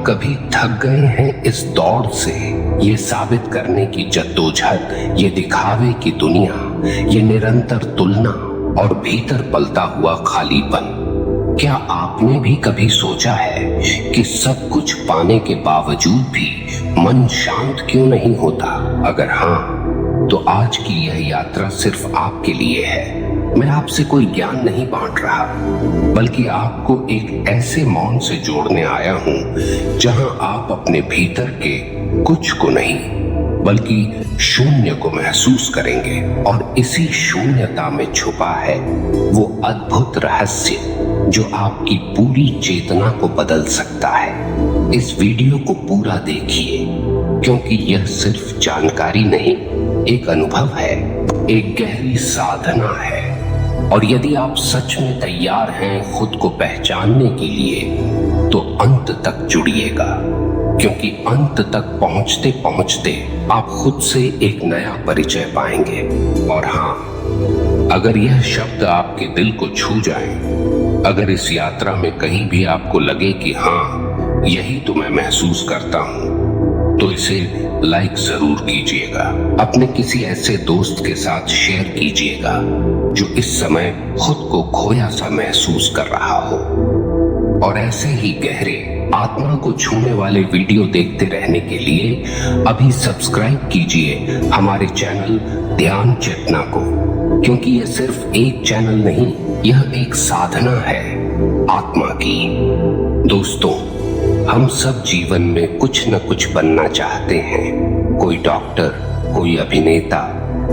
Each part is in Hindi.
कभी थक गए हैं इस दौड़ से, ये साबित करने की जद्दोजहद, ये दिखावे की दुनिया, ये निरंतर तुलना और भीतर पलता हुआ खालीपन? क्या आपने भी कभी सोचा है कि सब कुछ पाने के बावजूद भी मन शांत क्यों नहीं होता? अगर हाँ, तो आज की यह यात्रा सिर्फ आपके लिए है। मैं आपसे कोई ज्ञान नहीं बांट रहा, बल्कि आपको एक ऐसे मौन से जोड़ने आया हूं जहां आप अपने भीतर के कुछ को नहीं बल्कि शून्य को महसूस करेंगे। और इसी शून्यता में छुपा है वो अद्भुत रहस्य जो आपकी पूरी चेतना को बदल सकता है। इस वीडियो को पूरा देखिए, क्योंकि यह सिर्फ जानकारी नहीं, एक अनुभव है, एक गहरी साधना है। और यदि आप सच में तैयार हैं खुद को पहचानने के लिए, तो अंत तक जुड़िएगा, क्योंकि अंत तक पहुंचते पहुंचते आप खुद से एक नया परिचय पाएंगे। और हाँ, अगर यह शब्द आपके दिल को छू जाए, अगर इस यात्रा में कहीं भी आपको लगे कि हाँ, यही तो मैं महसूस करता हूं, तो इसे लाइक जरूर कीजिएगा। अपने किसी ऐसे दोस्त के साथ शेयर कीजिएगा जो इस समय खुद को खोया सा महसूस कर रहा हो। और ऐसे ही गहरे आत्मा को छूने वाले वीडियो देखते रहने के लिए अभी सब्सक्राइब कीजिए हमारे चैनल ध्यान चेतना को, क्योंकि यह सिर्फ एक चैनल नहीं, यह एक साधना है आत्मा की। दोस्तों, हम सब जीवन में कुछ न कुछ बनना चाहते हैं। कोई डॉक्टर, कोई अभिनेता,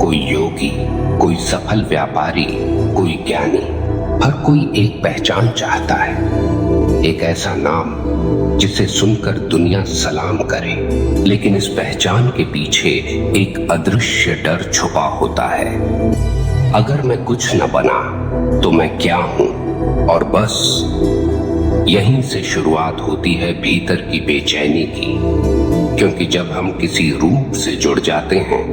कोई योगी, कोई सफल व्यापारी, कोई ज्ञानी। हर कोई एक पहचान चाहता है, एक ऐसा नाम जिसे सुनकर दुनिया सलाम करे। लेकिन इस पहचान के पीछे एक अदृश्य डर छुपा होता है। अगर मैं कुछ न बना तो मैं क्या हूं? और बस यहीं से शुरुआत होती है भीतर की बेचैनी की, क्योंकि जब हम किसी रूप से जुड़ जाते हैं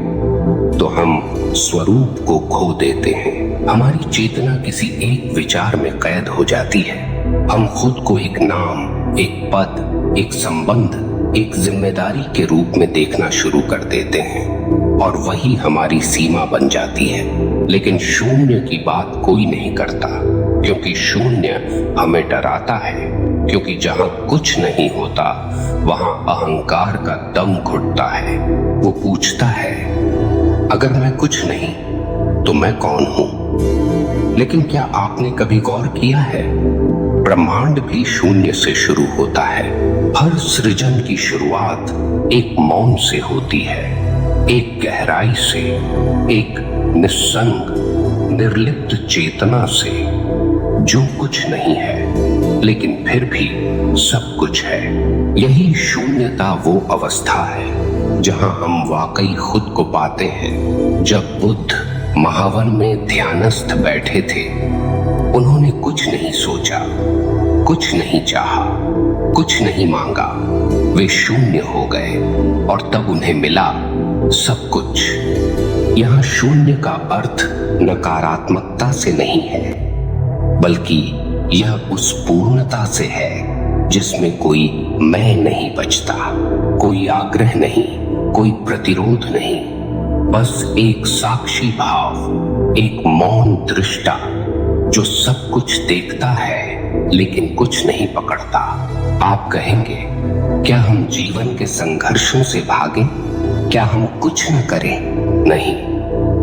तो हम स्वरूप को खो देते हैं। हमारी चेतना किसी एक विचार में कैद हो जाती है। हम खुद को एक नाम, एक पद, एक संबंध, एक जिम्मेदारी के रूप में देखना शुरू कर देते हैं, और वही हमारी सीमा बन जाती है। लेकिन शून्य की बात कोई नहीं करता, क्योंकि शून्य हमें डराता है। क्योंकि जहां कुछ नहीं होता, वहां अहंकार का दम घुटता है। वो पूछता है, अगर मैं कुछ नहीं तो मैं कौन हूं? लेकिन क्या आपने कभी गौर किया है, ब्रह्मांड भी शून्य से शुरू होता है। हर सृजन की शुरुआत एक मौन से होती है, एक गहराई से, एक निस्संग, निर्लिप्त चेतना से, जो कुछ नहीं है लेकिन फिर भी सब कुछ है। यही शून्यता वो अवस्था है जहां हम वाकई खुद को पाते हैं। जब बुद्ध महावन में ध्यानस्थ बैठे थे, उन्होंने कुछ नहीं सोचा, कुछ नहीं चाहा, कुछ नहीं मांगा। वे शून्य हो गए और तब उन्हें मिला सब कुछ। यहाँ शून्य का अर्थ नकारात्मकता से नहीं है, बल्कि यह उस पूर्णता से है जिसमें कोई मैं नहीं बचता, कोई आग्रह नहीं, कोई प्रतिरोध नहीं, बस एक साक्षी भाव, एक मौन दृष्टा जो सब कुछ देखता है लेकिन कुछ नहीं पकड़ता। आप कहेंगे, क्या हम जीवन के संघर्षों से भागें? क्या हम कुछ न करें? नहीं,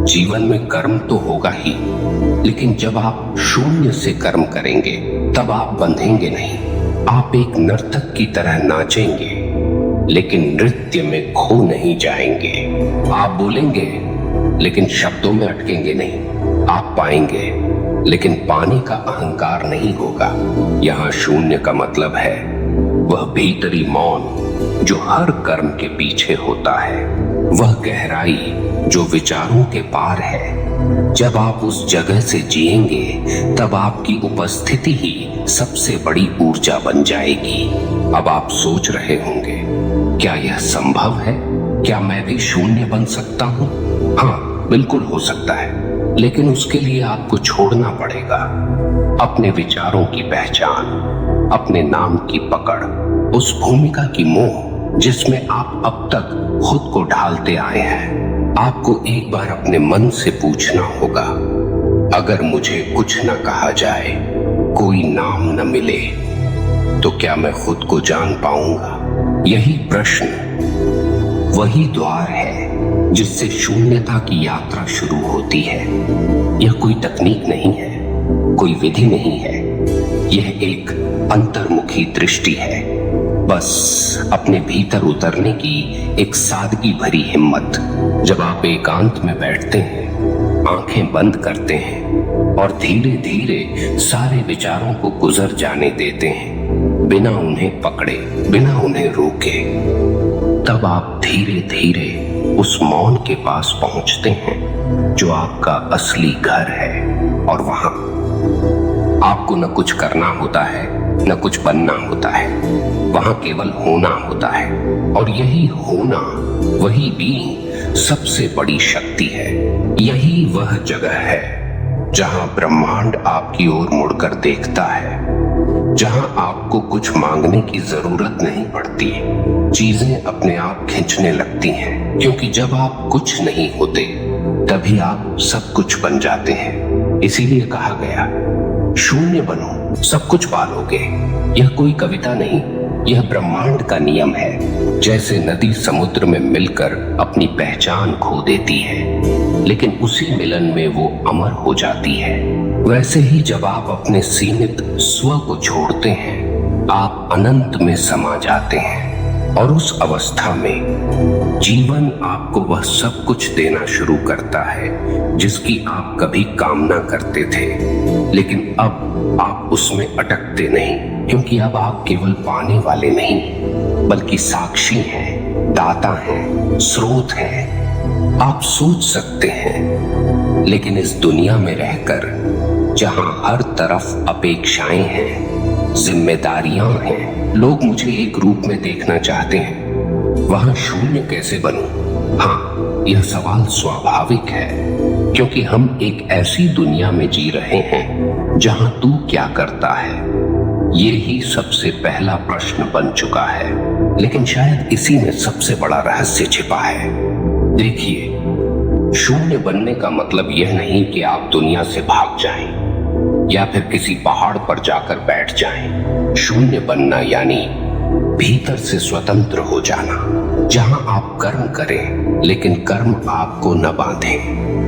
जीवन में कर्म तो होगा ही, लेकिन जब आप शून्य से कर्म करेंगे तब आप बंधेंगे नहीं। आप एक नर्तक की तरह नाचेंगे, लेकिन नृत्य में खो नहीं जाएंगे। आप बोलेंगे, लेकिन शब्दों में अटकेंगे नहीं। आप पाएंगे, लेकिन पाने का अहंकार नहीं होगा। यहाँ शून्य का मतलब है वह भीतरी मौन जो हर कर्म के पीछे होता है, वह गहराई जो विचारों के पार है। जब आप उस जगह से जिएंगे, तब आपकी उपस्थिति ही सबसे बड़ी ऊर्जा बन जाएगी। अब आप सोच रहे होंगे, क्या यह संभव है? क्या मैं भी शून्य बन सकता हूँ? हाँ, बिल्कुल हो सकता है, लेकिन उसके लिए आपको छोड़ना पड़ेगा अपने विचारों की पहचान, अपने नाम की पकड़, उस भूमिका की मोह जिसमें आप अब तक खुद को ढालते आए हैं। आपको एक बार अपने मन से पूछना होगा, अगर मुझे कुछ न कहा जाए, कोई नाम न मिले, तो क्या मैं खुद को जान पाऊंगा? यही प्रश्न वही द्वार है जिससे शून्यता की यात्रा शुरू होती है। यह कोई तकनीक नहीं है, कोई विधि नहीं है, यह एक अंतर्मुखी दृष्टि है। बस अपने भीतर उतरने की एक सादगी भरी हिम्मत। जब आप एकांत में बैठते हैं, आंखें बंद करते हैं और धीरे धीरे सारे विचारों को गुजर जाने देते हैं, बिना उन्हें पकड़े, बिना उन्हें रोके, तब आप धीरे धीरे उस मौन के पास पहुंचते हैं जो आपका असली घर है। और वहां आपको न कुछ करना होता है, न कुछ बनना होता है, वहां केवल होना होता है। और यही होना, वही बीइंग सबसे बड़ी शक्ति है। यही वह जगह है जहां ब्रह्मांड आपकी ओर मुड़कर देखता है, जहां आपको कुछ मांगने की जरूरत नहीं पड़ती, चीजें अपने आप खींचने लगती हैं। क्योंकि जब आप कुछ नहीं होते, तभी आप सब कुछ बन जाते हैं। इसीलिए कहा गया, शून्य बनो, सब कुछ पालोगे। यह कोई कविता नहीं, यह ब्रह्मांड का नियम है। जैसे नदी समुद्र में मिलकर अपनी पहचान खो देती है, लेकिन उसी मिलन में वो अमर हो जाती है, वैसे ही जब आप अपने सीमित स्व को छोड़ते हैं, आप अनंत में समा जाते हैं। और उस अवस्था में जीवन आपको वह सब कुछ देना शुरू करता है जिसकी आप कभी कामना करते थे। लेकिन अब आप उसमें अटकते नहीं, क्योंकि अब आप केवल पाने वाले नहीं, बल्कि साक्षी हैं, दाता हैं, स्रोत हैं। आप सोच सकते हैं, लेकिन इस दुनिया में रहकर जहां हर तरफ अपेक्षाएं हैं, जिम्मेदारियां हैं, लोग मुझे एक रूप में देखना चाहते हैं, वहां शून्य कैसे बनूं? हाँ, यह सवाल स्वाभाविक है, क्योंकि हम एक ऐसी दुनिया में जी रहे हैं जहां तू क्या करता है, ये ही सबसे पहला प्रश्न बन चुका है। लेकिन शायद इसी में सबसे बड़ा रहस्य छिपा है। देखिए, शून्य बनने का मतलब यह नहीं कि आप दुनिया से भाग जाएं या फिर किसी पहाड़ पर जाकर बैठ जाएं। शून्य बनना यानी भीतर से स्वतंत्र हो जाना, जहां आप कर्म करें लेकिन कर्म आपको न बांधे,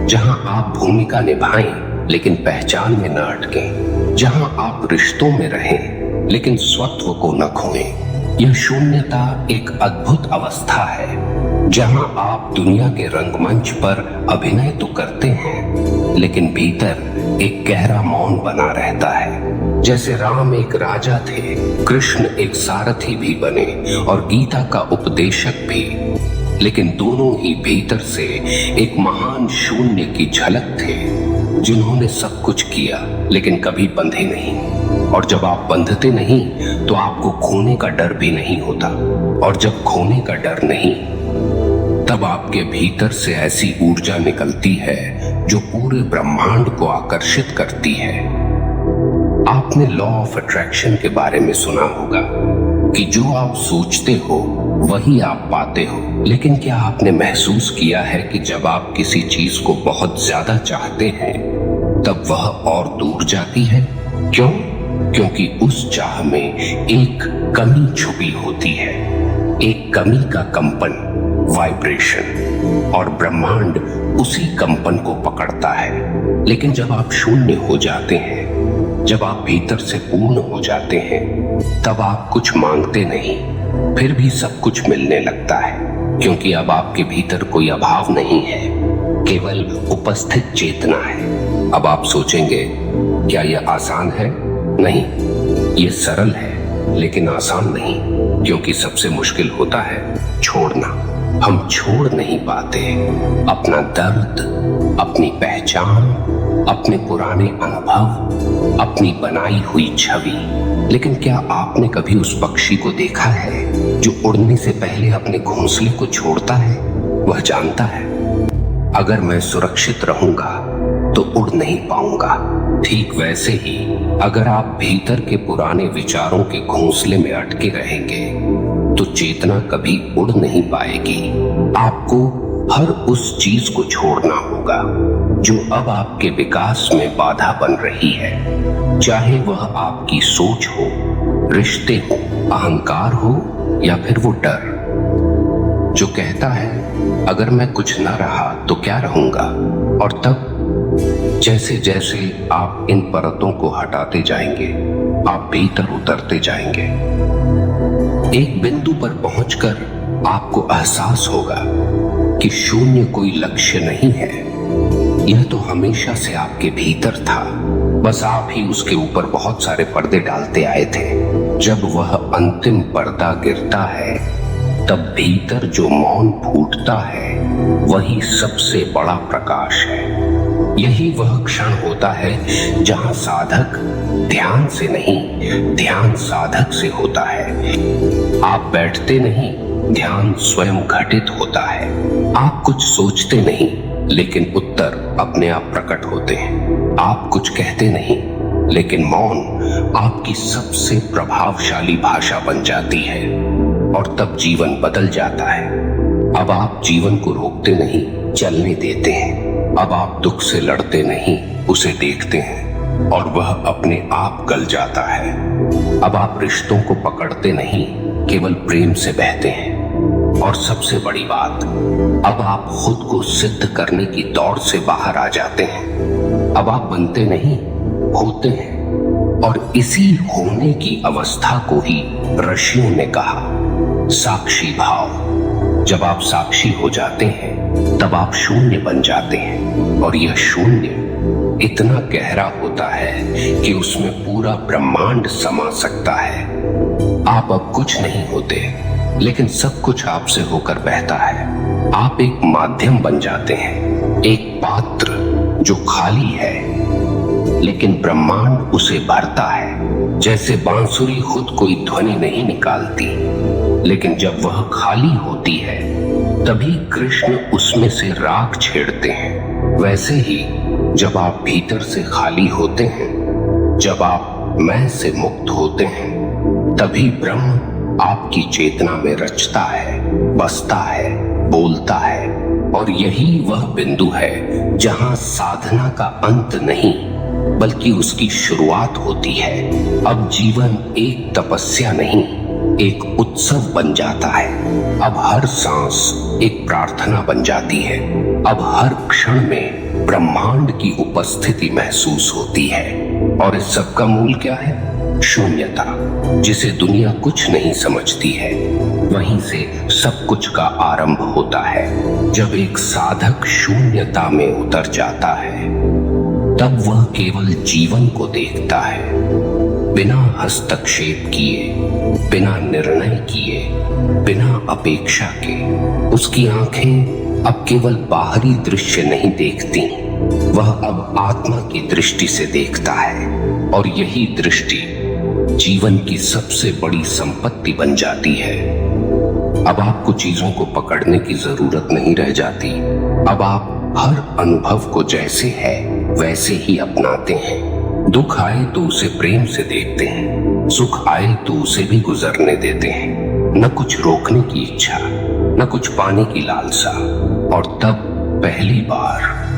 जहां आप भूमिका निभाएं लेकिन पहचान में न अटकें, जहां आप रिश्तों में रहें लेकिन स्वत्व को न खोएं। यह शून्यता एक अद्भुत अवस्था है जहां आप दुनिया के रंगमंच पर अभिनय तो करते हैं, लेकिन भीतर एक गहरा मौन बना रहता है। जैसे राम एक राजा थे, कृष्ण एक सारथी भी बने और गीता का उपदेशक भी, लेकिन दोनों ही भीतर से एक महान शून्य की झलक थे, जिन्होंने सब कुछ किया लेकिन कभी बंधे नहीं। और जब आप बंधते नहीं तो आपको खोने का डर भी नहीं होता, और जब खोने का डर नहीं, तब आपके भीतर से ऐसी ऊर्जा निकलती है जो पूरे ब्रह्मांड को आकर्षित करती है। आपने लॉ ऑफ अट्रैक्शन के बारे में सुना होगा कि जो आप सोचते हो वही आप पाते हो। लेकिन क्या आपने महसूस किया है कि जब आप किसी चीज को बहुत ज्यादा चाहते हैं, तब वह और दूर जाती है? क्यों? क्योंकि उस चाह में एक कमी छुपी होती है, एक कमी का कंपन, वाइब्रेशन, और ब्रह्मांड उसी कंपन को पकड़ता है। लेकिन जब आप शून्य हो जाते हैं, जब आप भीतर से पूर्ण हो जाते हैं, तब आप कुछ मांगते नहीं, फिर भी सब कुछ मिलने लगता है, क्योंकि अब आपके भीतर कोई अभाव नहीं है, केवल उपस्थित चेतना है। अब आप सोचेंगे, क्या यह आसान है? नहीं, यह सरल है, लेकिन आसान नहीं, क्योंकि सबसे मुश्किल होता है छोड़ना। हम छोड़ नहीं पाते अपना दर्द, अपनी पहचान, अपने पुराने अनुभव, अपनी बनाई हुई छवि। लेकिन क्या आपने कभी उस पक्षी को देखा है जो उड़ने से पहले अपने घोंसले को छोड़ता है? वह जानता है, अगर मैं सुरक्षित रहूंगा तो उड़ नहीं पाऊंगा, ठीक वैसे ही अगर आप भीतर के पुराने विचारों के घोंसले में अटके रहेंगे तो चेतना कभी उड़ नहीं पाएगी। आपको हर उस चीज को छोड़ना होगा जो अब आपके विकास में बाधा बन रही है, चाहे वह आपकी सोच हो, रिश्ते हो, अहंकार हो या फिर वो डर जो कहता है अगर मैं कुछ न रहा तो क्या रहूंगा। और तब जैसे जैसे आप इन परतों को हटाते जाएंगे आप भीतर उतरते जाएंगे। एक बिंदु पर पहुंचकर आपको एहसास होगा कि शून्य कोई लक्ष्य नहीं है, यह तो हमेशा से आपके भीतर था, बस आप ही उसके ऊपर बहुत सारे पर्दे डालते आए थे। जब वह अंतिम पर्दा गिरता है तब भीतर जो मौन फूटता है वही सबसे बड़ा प्रकाश है। यही वह क्षण होता है जहां साधक ध्यान से नहीं, ध्यान साधक से होता है। आप बैठते नहीं, ध्यान स्वयं घटित होता है। आप कुछ सोचते नहीं लेकिन उत्तर अपने आप प्रकट होते हैं। आप कुछ कहते नहीं लेकिन मौन आपकी सबसे प्रभावशाली भाषा बन जाती है और तब जीवन बदल जाता है। अब आप जीवन को रोकते नहीं, चलने देते हैं। अब आप दुख से लड़ते नहीं, उसे देखते हैं और वह अपने आप गल जाता है। अब आप रिश्तों को पकड़ते नहीं, केवल प्रेम से बहते हैं। और सबसे बड़ी बात, अब आप खुद को सिद्ध करने की दौड़ से बाहर आ जाते हैं। अब आप बनते नहीं, होते हैं। और इसी होने की अवस्था को ही ऋषियों ने कहा साक्षी भाव। जब आप साक्षी हो जाते हैं तब आप शून्य बन जाते हैं और यह शून्य इतना गहरा होता है कि उसमें पूरा ब्रह्मांड समा सकता है। आप अब कुछ नहीं होते लेकिन सब कुछ आपसे होकर बहता है। आप एक माध्यम बन जाते हैं, एक पात्र जो खाली है लेकिन ब्रह्मांड उसे भरता है। जैसे बांसुरी खुद कोई ध्वनि नहीं निकालती लेकिन जब वह खाली होती है तभी कृष्ण उसमें से राग छेड़ते हैं। वैसे ही जब आप भीतर से खाली होते हैं, जब आप मैं से मुक्त होते हैं, तभी ब्रह्म आपकी चेतना में रचता है, बसता है, बोलता है। और यही वह बिंदु है जहां साधना का अंत नहीं बल्कि उसकी शुरुआत होती है। अब जीवन एक तपस्या नहीं, एक उत्सव बन जाता है। अब हर सांस एक प्रार्थना बन जाती है। अब हर क्षण में ब्रह्मांड की उपस्थिति महसूस होती है। और इस सब का मूल क्या है? शून्यता, जिसे दुनिया कुछ नहीं समझती है। वहीं से सब कुछ का आरंभ होता है। जब एक साधक शून्यता में उतर जाता है तब वह केवल जीवन को देखता है, बिना हस्तक्षेप किए, बिना निर्णय किए, बिना अपेक्षा के। उसकी आंखें अब केवल बाहरी दृश्य नहीं देखती, वह अब आत्मा की दृष्टि से देखता है। और यही दृष्टि जीवन की सबसे बड़ी संपत्ति बन जाती है। अब आपको चीजों को पकड़ने की जरूरत नहीं रह जाती। अब आप हर अनुभव को जैसे है वैसे ही अपनाते हैं। दुख आए तो उसे प्रेम से देखते हैं, सुख आए तो उसे भी गुजरने देते हैं। न कुछ रोकने की इच्छा, न कुछ पाने की लालसा। और तब पहली बार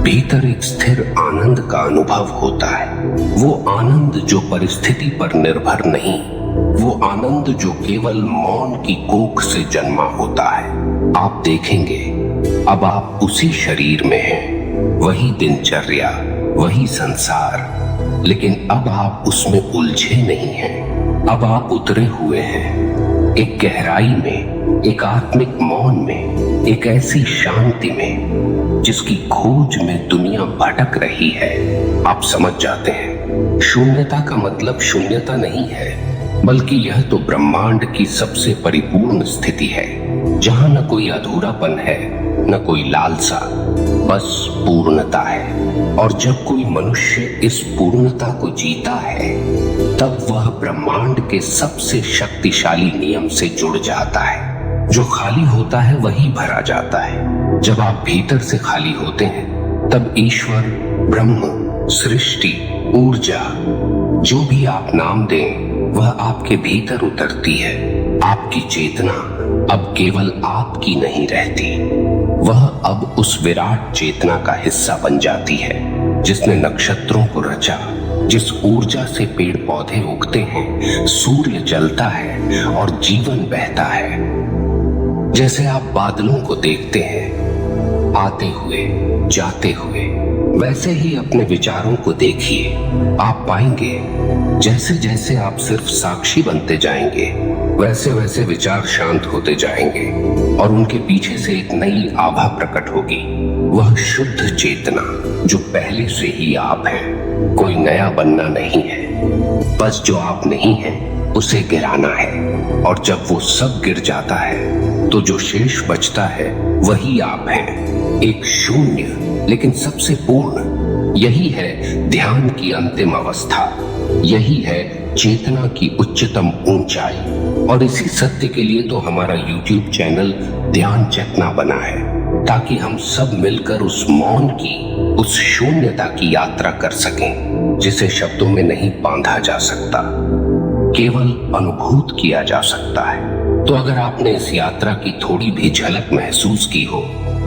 भीतर एक स्थिर आनंद का अनुभव होता है। वो आनंद जो परिस्थिति पर निर्भर नहीं, वो आनंद जो केवल मौन की कोख से जन्मा होता है। आप देखेंगे अब आप उसी शरीर में हैं, वही दिनचर्या, वही संसार, लेकिन अब आप उसमें उलझे नहीं हैं। अब आप उतरे हुए हैं एक गहराई में, एक आत्मिक मौन में, एक ऐसी शांति में जिसकी खोज में दुनिया भटक रही है। आप समझ जाते हैं शून्यता का मतलब शून्यता नहीं है, बल्कि यह तो ब्रह्मांड की सबसे परिपूर्ण स्थिति है, जहां न कोई अधूरापन है, न कोई लालसा, बस पूर्णता है। और जब कोई मनुष्य इस पूर्णता को जीता है तब वह ब्रह्मांड के सबसे शक्तिशाली नियम से जुड़ जाता है। जो खाली होता है वही भरा जाता है। जब आप भीतर से खाली होते हैं तब ईश्वर, ब्रह्म सृष्टि, ऊर्जा, जो भी आप नाम दें वह आपके भीतर उतरती है। आपकी चेतना अब केवल आपकी नहीं रहती, वह अब उस विराट चेतना का हिस्सा बन जाती है जिसने नक्षत्रों को रचा, जिस ऊर्जा से पेड़ पौधे उगते हैं, सूर्य जलता है और जीवन बहता है। जैसे आप बादलों को देखते हैं आते हुए जाते हुए, वैसे ही अपने विचारों को देखिए। आप पाएंगे जैसे जैसे आप सिर्फ साक्षी बनते जाएंगे वैसे वैसे विचार शांत होते जाएंगे और उनके पीछे से एक नई आभा प्रकट होगी। वह शुद्ध चेतना जो पहले से ही आप है, कोई नया बनना नहीं है, बस जो आप नहीं है उसे गिराना है। और जब वो सब गिर जाता है तो जो शेष बचता है वही आप हैं, एक शून्य लेकिन सबसे पूर्ण। यही है ध्यान की अंतिम अवस्था, यही है चेतना की उच्चतम ऊंचाई। और इसी सत्य के लिए तो हमारा YouTube चैनल ध्यान चेतना बना है, ताकि हम सब मिलकर उस मौन की, उस शून्यता की यात्रा कर सकें जिसे शब्दों में नहीं बांधा जा सकता, केवल अनुभूत किया जा सकता है। तो अगर आपने इस यात्रा की थोड़ी भी झलक महसूस की हो,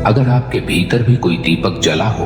अगर आपके भीतर भी कोई दीपक जला हो,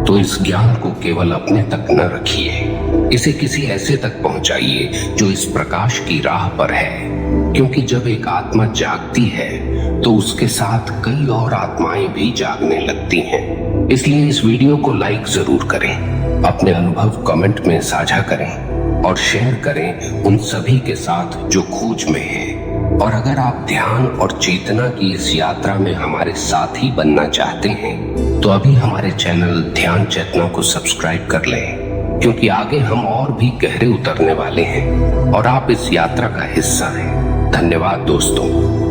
तो इस ज्ञान को केवल अपने तक न रखिए, इसे किसी ऐसे तक पहुंचाइए जो इस प्रकाश की राह पर है। क्योंकि जब एक आत्मा जागती है तो उसके साथ कई और आत्माएं भी जागने लगती हैं। इसलिए इस वीडियो को लाइक जरूर करें, अपने अनुभव कमेंट में साझा करें और शेयर करें उन सभी के साथ जो खोज में हैं। और अगर आप ध्यान और चेतना की इस यात्रा में हमारे साथी बनना चाहते हैं तो अभी हमारे चैनल ध्यान चेतना को सब्सक्राइब कर लें, क्योंकि आगे हम और भी गहरे उतरने वाले हैं और आप इस यात्रा का हिस्सा हैं। धन्यवाद दोस्तों।